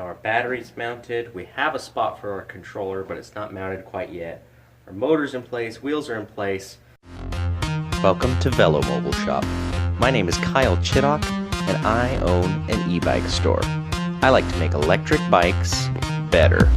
Our battery's mounted. We have a spot for our controller, but it's not mounted quite yet. Our motor's in place, wheels are in place. Welcome to Velo Mobile Shop. My name is Kyle Chittock, and I own an e-bike store. I like to make electric bikes better.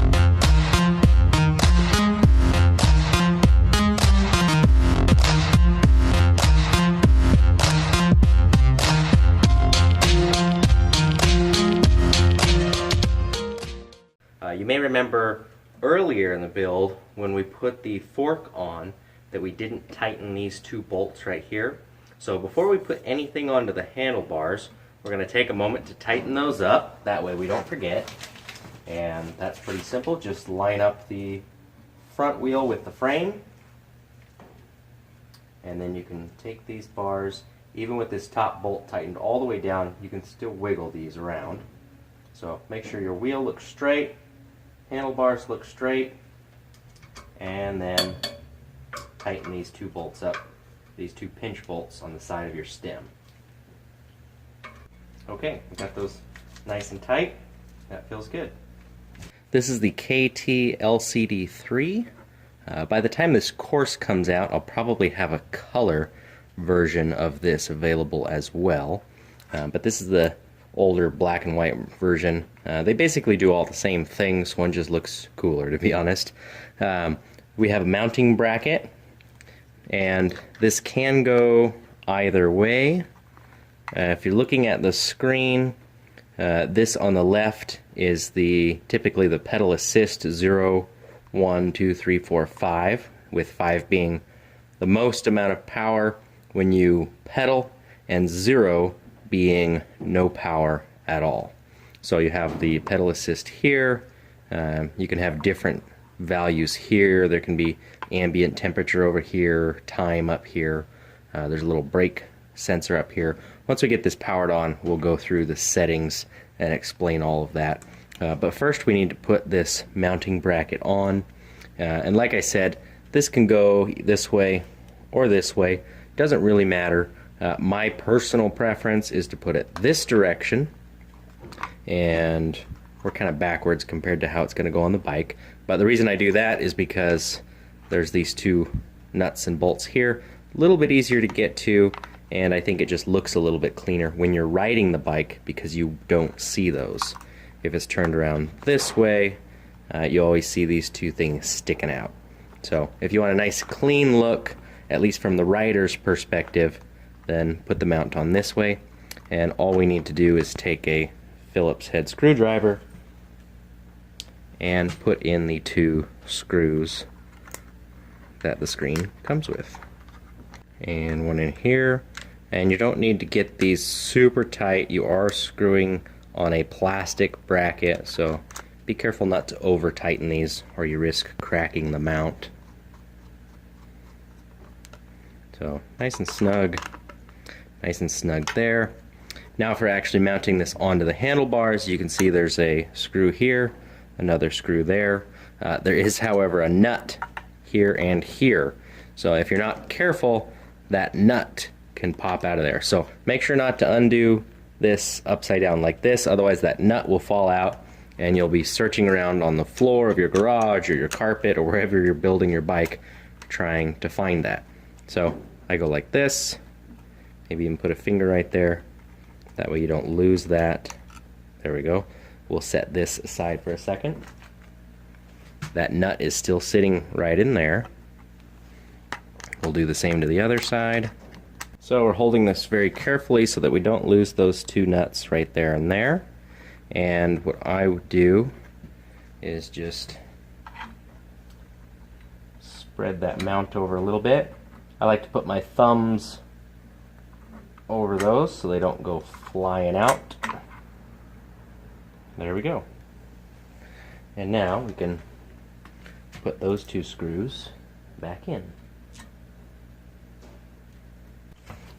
You may remember earlier in the build when we put the fork on that we didn't tighten these two bolts right here. So before we put anything onto the handlebars, we're going to take a moment to tighten those up. That way we don't forget. And that's pretty simple. Just line up the front wheel with the frame. And then you can take these bars, even with this top bolt tightened all the way down, you can still wiggle these around. So make sure your wheel looks straight. Handlebars look straight, and then tighten these two bolts up, these two pinch bolts on the side of your stem. Okay, we got those nice and tight. That feels good. This is the KT LCD3. By the time this course comes out, I'll probably have a color version of this available as well. But this is the older black and white version. They basically do all the same things. One just looks cooler, to be honest. We have a mounting bracket, and this can go either way. If you're looking at the screen, this on the left is typically the pedal assist 0, 1, 2, 3, 4, 5, with 5 being the most amount of power when you pedal, and 0 being no power at all. So you have the pedal assist here. You can have different values here. There can be ambient temperature over here, time up here. There's a little brake sensor up here. Once we get this powered on, we'll go through the settings and explain all of that. But first we need to put this mounting bracket on. And like I said, this can go this way or this way. Doesn't really matter. My personal preference is to put it this direction, and we're kind of backwards compared to how it's going to go on the bike. But the reason I do that is because there's these two nuts and bolts here, a little bit easier to get to, and I think it just looks a little bit cleaner when you're riding the bike because you don't see those. If it's turned around this way, you always see these two things sticking out. So if you want a nice clean look, at least from the rider's perspective, then put the mount on this way, and all we need to do is take a Phillips head screwdriver and put in the two screws that the screen comes with, and one in here. And you don't need to get these super tight. You are screwing on a plastic bracket, so be careful not to over tighten these or you risk cracking the mount. So nice and snug there. Now for actually mounting this onto the handlebars, you can see there's a screw here, another screw there. There is, however, a nut here and here. So if you're not careful, that nut can pop out of there. So make sure not to undo this upside down like this, otherwise that nut will fall out and you'll be searching around on the floor of your garage or your carpet or wherever you're building your bike trying to find that. So I go like this. Maybe even put a finger right there. That way you don't lose that. There we go. We'll set this aside for a second. That nut is still sitting right in there. We'll do the same to the other side. So we're holding this very carefully so that we don't lose those two nuts right there and there. And what I would do is just spread that mount over a little bit. I like to put my thumbs over those so they don't go flying out. There we go. And now we can put those two screws back in.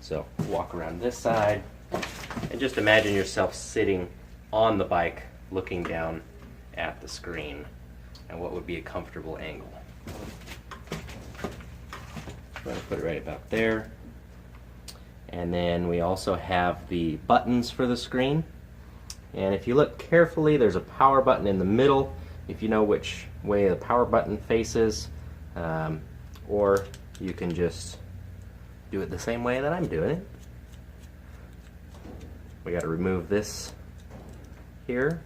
So walk around this side and just imagine yourself sitting on the bike looking down at the screen, and what would be a comfortable angle. I'm going to put it right about there. And then we also have the buttons for the screen. And if you look carefully, there's a power button in the middle, if you know which way the power button faces, or you can just do it the same way that I'm doing it. We got to remove this here.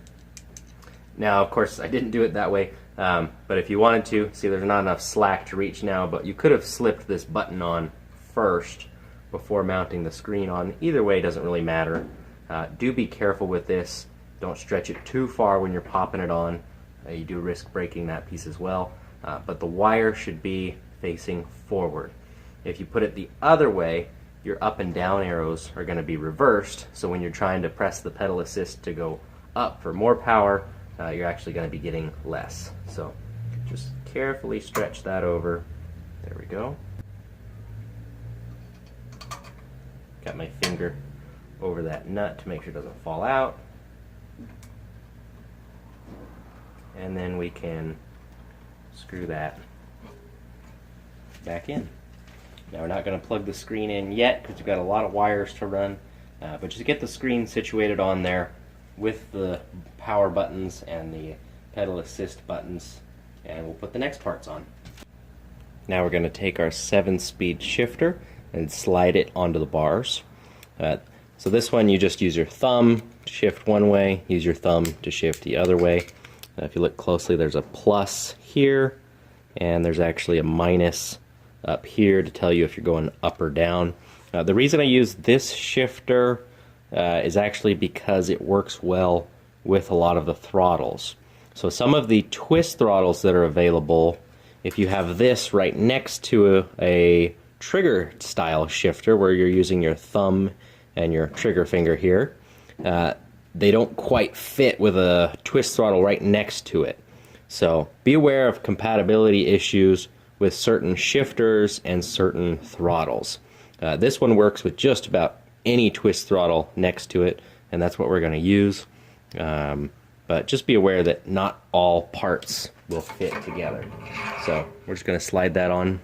Now, of course, I didn't do it that way, but if you wanted to, see there's not enough slack to reach now, but you could have slipped this button on first before mounting the screen on. Either way doesn't really matter. Do be careful with this. Don't stretch it too far when you're popping it on. You do risk breaking that piece as well, but the wire should be facing forward. If you put it the other way, your up and down arrows are going to be reversed, so when you're trying to press the pedal assist to go up for more power, you're actually going to be getting less. So just carefully stretch that over. There we go. Got my finger over that nut to make sure it doesn't fall out. And then we can screw that back in. Now we're not going to plug the screen in yet because we've got a lot of wires to run, but just get the screen situated on there with the power buttons and the pedal assist buttons, and we'll put the next parts on. Now we're going to take our 7-speed shifter and slide it onto the bars. So this one you just use your thumb to shift one way, use your thumb to shift the other way. If you look closely, there's a plus here, and there's actually a minus up here to tell you if you're going up or down. The reason I use this shifter is actually because it works well with a lot of the throttles. So some of the twist throttles that are available, if you have this right next to a trigger style shifter where you're using your thumb and your trigger finger here, they don't quite fit with a twist throttle right next to it. So be aware of compatibility issues with certain shifters and certain throttles. This one works with just about any twist throttle next to it, and that's what we're going to use. But just be aware that not all parts will fit together. So we're just going to slide that on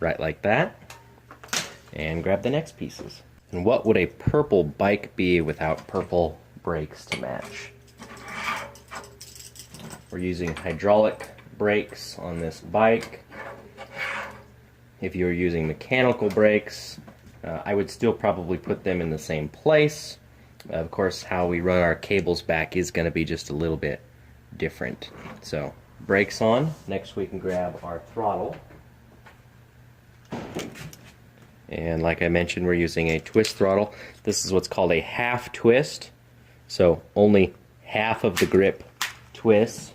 right like that and grab the next pieces. And what would a purple bike be without purple brakes to match? We're using hydraulic brakes on this bike. If you're using mechanical brakes, I would still probably put them in the same place. Of course, how we run our cables back is going to be just a little bit different. So, brakes on. Next we can grab our throttle. And like I mentioned, we're using a twist throttle. This is what's called a half twist. So only half of the grip twists,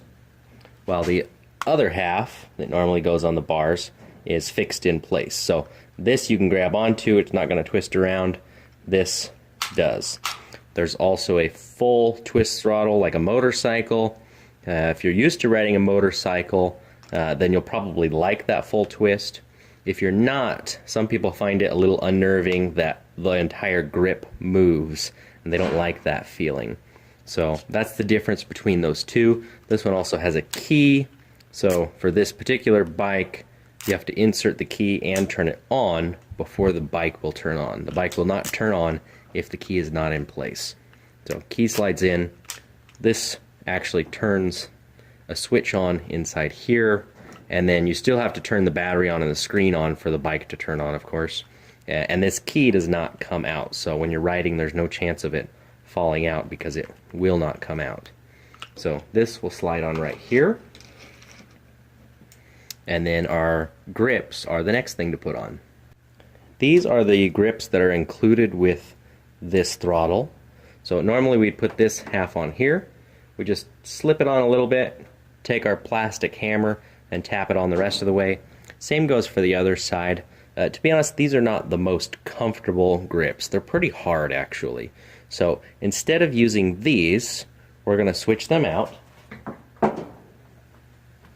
while the other half that normally goes on the bars is fixed in place. So this you can grab onto, it's not going to twist around. This does. There's also a full twist throttle like a motorcycle. If you're used to riding a motorcycle, then you'll probably like that full twist. If you're not, some people find it a little unnerving that the entire grip moves, and they don't like that feeling. So that's the difference between those two. This one also has a key, so for this particular bike, you have to insert the key and turn it on before the bike will turn on. The bike will not turn on if the key is not in place. So key slides in. This actually turns a switch on inside here, and then you still have to turn the battery on and the screen on for the bike to turn on, of course. And this key does not come out, so when you're riding there's no chance of it falling out because it will not come out. So this will slide on right here. And then our grips are the next thing to put on. These are the grips that are included with this throttle. So normally we'd put this half on here. We just slip it on a little bit, take our plastic hammer and tap it on the rest of the way. Same goes for the other side. To be honest, these are not the most comfortable grips. They're pretty hard actually. So instead of using these, we're going to switch them out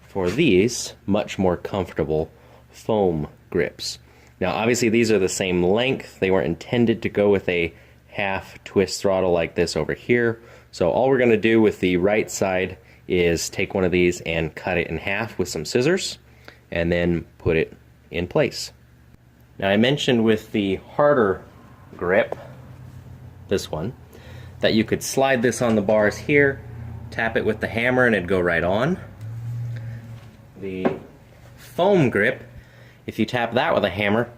for these much more comfortable foam grips. Now obviously these are the same length. They weren't intended to go with a half twist throttle like this over here. So all we're going to do with the right side is take one of these and cut it in half with some scissors and then put it in place. Now I mentioned with the harder grip, this one, that you could slide this on the bars here, tap it with the hammer, and it'd go right on. The foam grip, if you tap that with a hammer,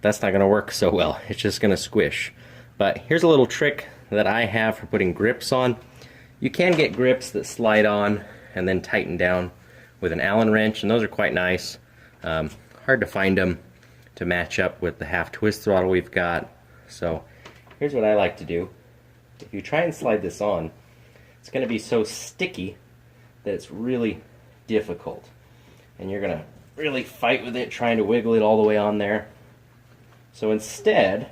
that's not going to work so well. It's just going to squish. But here's a little trick that I have for putting grips on. You can get grips that slide on and then tighten down with an Allen wrench, and those are quite nice. Hard to find them to match up with the half twist throttle we've got. So here's what I like to do. If you try and slide this on, it's going to be so sticky that it's really difficult. And you're going to really fight with it trying to wiggle it all the way on there. So instead,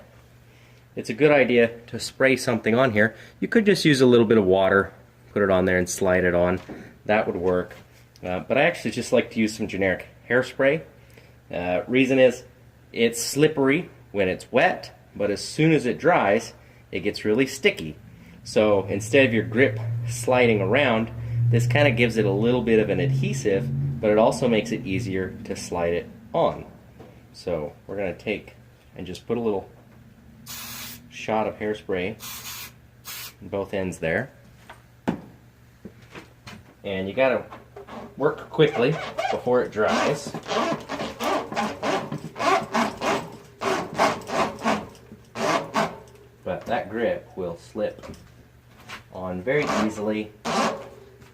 it's a good idea to spray something on here. You could just use a little bit of water, put it on there and slide it on. That would work. But I actually just like to use some generic hairspray. Reason is, it's slippery when it's wet, but as soon as it dries, it gets really sticky. So instead of your grip sliding around, this kind of gives it a little bit of an adhesive, but it also makes it easier to slide it on. So we're going to take and just put a little shot of hairspray in both ends there. And you got to work quickly before it dries. But that grip will slip on very easily.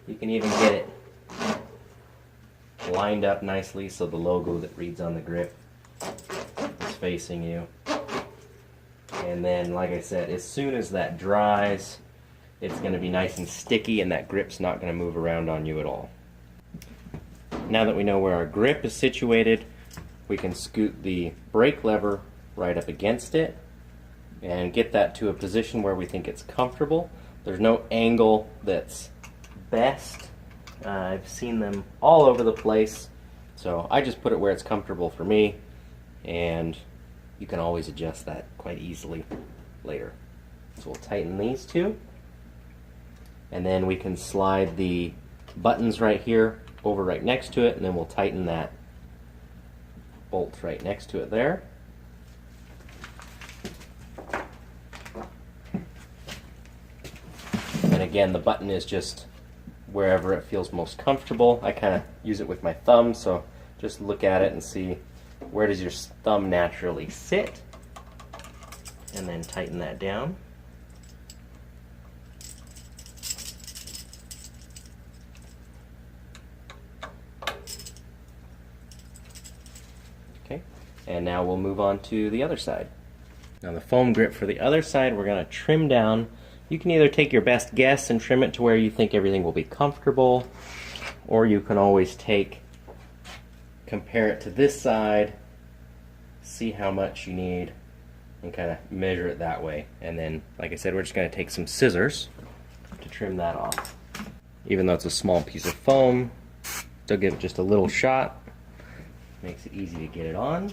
You can even get it lined up nicely so the logo that reads on the grip is facing you. And then, like I said, as soon as that dries, it's going to be nice and sticky, and that grip's not going to move around on you at all. Now that we know where our grip is situated, we can scoot the brake lever right up against it and get that to a position where we think it's comfortable. There's no angle that's best. I've seen them all over the place, so I just put it where it's comfortable for me, and you can always adjust that quite easily later. So we'll tighten these two, and then we can slide the buttons right here over right next to it, and then we'll tighten that bolt right next to it there. And again, the button is just wherever it feels most comfortable. I kind of use it with my thumb, so just look at it and see where does your thumb naturally sit, and then tighten that down. Okay, and now we'll move on to the other side. Now the foam grip for the other side, we're going to trim down. You can either take your best guess and trim it to where you think everything will be comfortable, or you can always compare it to this side, see how much you need, and kind of measure it that way. And then, like I said, we're just going to take some scissors to trim that off. Even though it's a small piece of foam, still give it just a little shot. Makes it easy to get it on.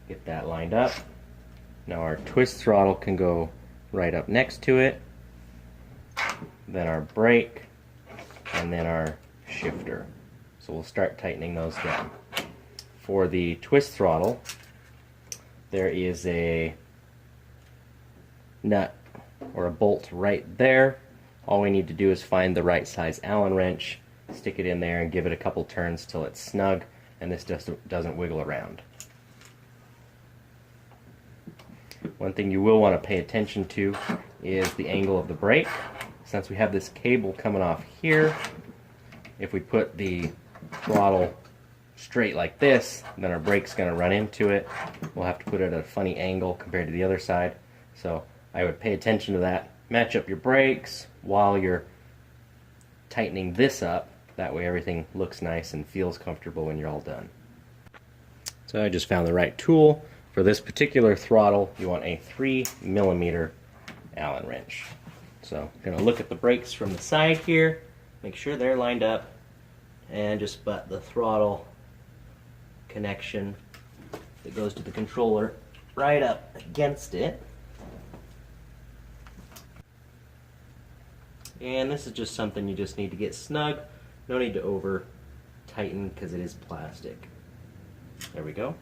Get that lined up. Now our twist throttle can go right up next to it, then our brake, and then our shifter. So we'll start tightening those down. For the twist throttle, there is a nut or a bolt right there. All we need to do is find the right size Allen wrench, stick it in there, and give it a couple turns till it's snug, and this just doesn't wiggle around. One thing you will want to pay attention to is the angle of the brake. Since we have this cable coming off here, if we put the throttle straight like this, then our brake's going to run into it. We'll have to put it at a funny angle compared to the other side. So I would pay attention to that. Match up your brakes while you're tightening this up. That way everything looks nice and feels comfortable when you're all done. So I just found the right tool. For this particular throttle, you want a 3mm Allen wrench. So I'm going to look at the brakes from the side here, make sure they're lined up, and just butt the throttle connection that goes to the controller right up against it. And this is just something you just need to get snug. No need to over tighten because it is plastic. There we go.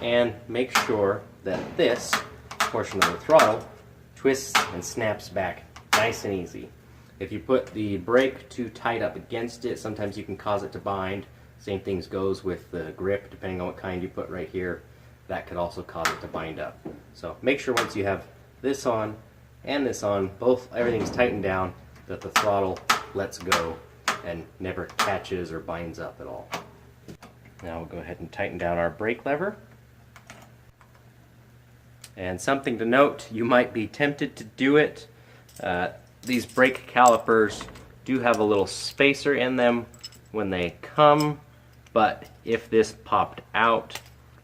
And make sure that this portion of the throttle twists and snaps back nice and easy. If you put the brake too tight up against it, sometimes you can cause it to bind. Same things goes with the grip, depending on what kind you put right here. That could also cause it to bind up. So make sure once you have this on and this on, everything's tightened down, that the throttle lets go and never catches or binds up at all. Now we'll go ahead and tighten down our brake lever. And something to note, you might be tempted to do it. These brake calipers do have a little spacer in them when they come, but if this popped out,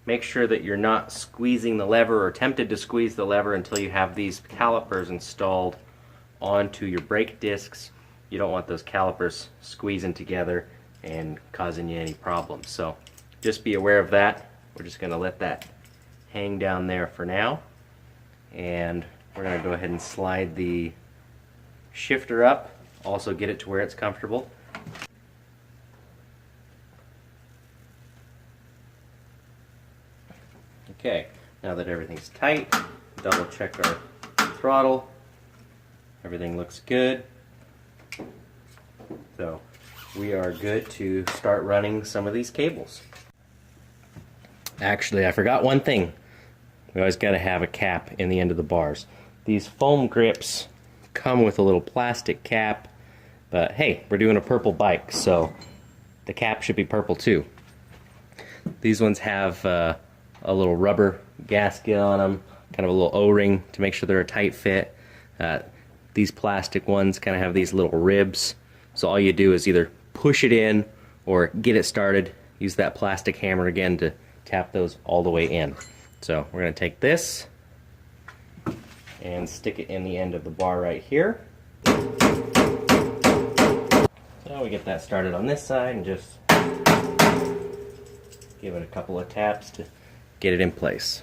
make sure that you're not squeezing the lever or tempted to squeeze the lever until you have these calipers installed onto your brake discs. You don't want those calipers squeezing together and causing you any problems. So just be aware of that. We're just going to let that hang down there for now. And we're going to go ahead and slide the shifter up. Also get it to where it's comfortable. Okay, now that everything's tight, double check our throttle. Everything looks good. So we are good to start running some of these cables. Actually, I forgot one thing. We always got to have a cap in the end of the bars. These foam grips come with a little plastic cap, but hey, we're doing a purple bike, so the cap should be purple too. These ones have a little rubber gasket on them, kind of a little O-ring to make sure they're a tight fit. These plastic ones kind of have these little ribs, so all you do is either push it in or get it started. Use that plastic hammer again to tap those all the way in. So we're going to take this and stick it in the end of the bar right here. So we get that started on this side and just give it a couple of taps to get it in place.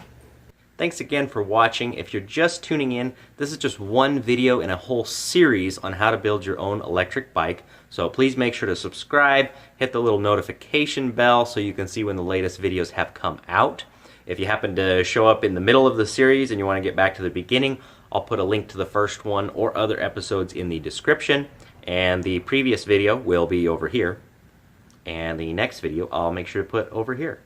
Thanks again for watching. If you're just tuning in, this is just one video in a whole series on how to build your own electric bike. So please make sure to subscribe, hit the little notification bell so you can see when the latest videos have come out. If you happen to show up in the middle of the series and you want to get back to the beginning, I'll put a link to the first one or other episodes in the description. And the previous video will be over here. And the next video I'll make sure to put over here.